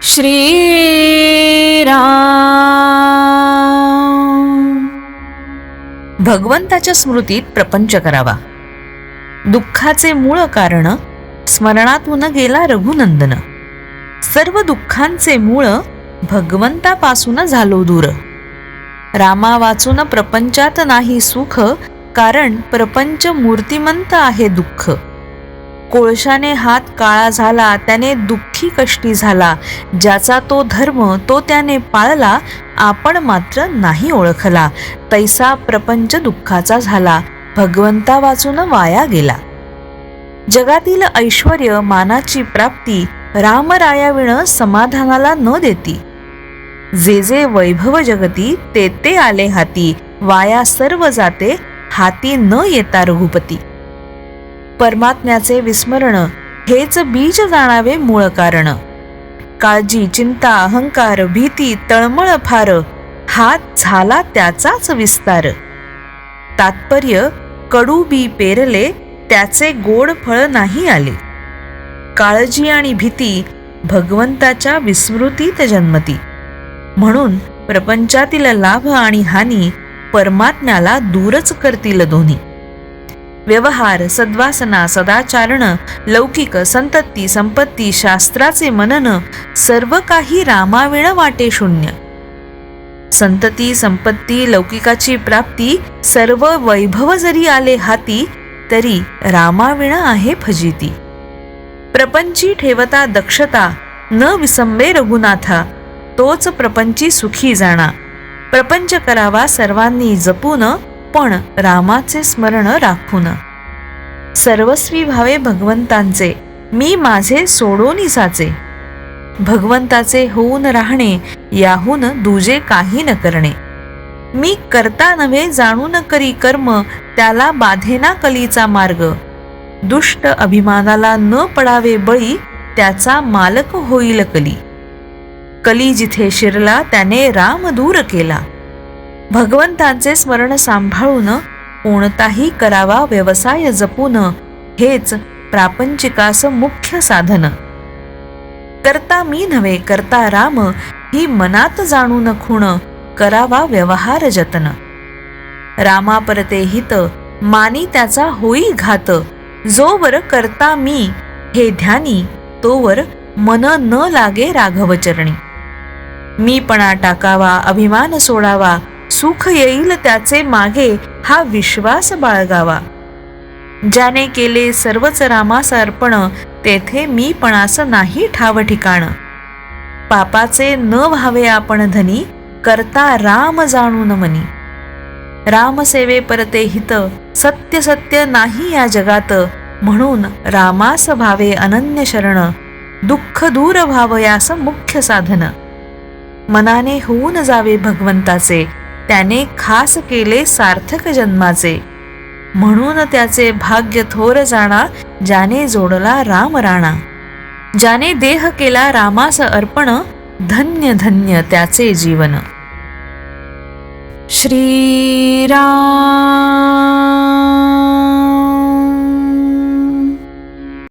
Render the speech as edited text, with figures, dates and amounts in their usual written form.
श्रीराम. भगवंताच्या स्मृतीत प्रपंच करावा. दुःखाचे मूळ कारण स्मरणातून गेला रघुनंदन. सर्व दुःखांचे मूळ भगवंतापासून झालो दूर. रामा वाचून प्रपंचात नाही सुख, कारण प्रपंच मूर्तिमंत आहे दुःख. कोळशाने हात काळा झाला, त्याने दुःखी कष्टी झाला. ज्याचा तो धर्म तो त्याने पाळला, आपण मात्र नाही ओळखला. तैसा प्रपंच दुःखाचा झाला, भगवंता वाचून वाया गेला. जगातील ऐश्वर्य मानाची प्राप्ती, रामरायाविण समाधानाला न देती. जे जे वैभव जगती, ते ते आले हाती. वाया सर्व जाते, हाती न येता रघुपती. परमात्म्याचे विस्मरण, हेच बीज जाणावे मूळ कारण. काळजी चिंता अहंकार भीती तळमळ फार, हात झाला त्याचाच विस्तार. तात्पर्य, कडू बी पेरले, त्याचे गोड फळ नाही आले. काळजी आणि भीती भगवंताच्या विस्मृतीत जन्मती. म्हणून प्रपंचातील लाभ आणि हानी परमात्म्याला दूरच करतील दोन्ही. व्यवहार सद्वासना सदाचारण, लौकिक संतती संपत्ती शास्त्राचे मनन, सर्व काही रामाविण वाटे शून्य. संतती संपत्ती लौकिकाची प्राप्ती, सर्व वैभव जरी आले हाती, तरी रामाविण आहे फजिती. प्रपंची ठेवता दक्षता, न विसंबे रघुनाथा. तोच प्रपंची सुखी जाणा. प्रपंच करावा सर्वांनी जपून, पण रामाचे स्मरण राखून. सर्वस्वी भावे भगवंतांचे, मी माझे सोडोनी साचे. भगवंताचे होऊन राहणे, याहून दुजे काही न करणे. मी करता नव्हे जाणून करी कर्म, त्याला बाधेना कलीचा मार्ग. दुष्ट अभिमानाला न पडावे बळी, त्याचा मालक होईल कली. कली जिथे शिरला, त्याने राम दूर केला. भगवंतांचे स्मरण सांभाळून, कोणताही करावा व्यवसाय जपून. हेच प्रापंचिकास मुख्य साधन. करता मी नव्हे करता राम, ही मनात जाणून खूण. करावा व्यवहार जतन. रामा परते हित, मानी त्याचा होई घात. जोवर करता मी हे ध्यानी, तोवर मन न लागे राघवचरणी. मीपणा टाकावा अभिमान सोडावा, सुख येईल त्याचे मागे, हा विश्वास बाळगावा. ज्याने केले सर्वच रामास अर्पण, तेथे मीपणास नाही ठाव ठिकाण. पापाचे न व्हावे आपण धनी, करता राम जाणून मनी. रामसेवे परते हित, सत्य सत्य नाही या जगात. म्हणून रामास भावे अनन्य शरण, दुःख दूर व्हावयास मुख्य साधन. मनाने होऊन जावे भगवंताचे, त्याने खास केले सार्थक जन्माचे. म्हणून त्याचे भाग्य थोर जाणा, ज्याने जोडला राम राणा. ज्याने देह केला रामास अर्पण, धन्य धन्य त्याचे जीवन. श्रीराम.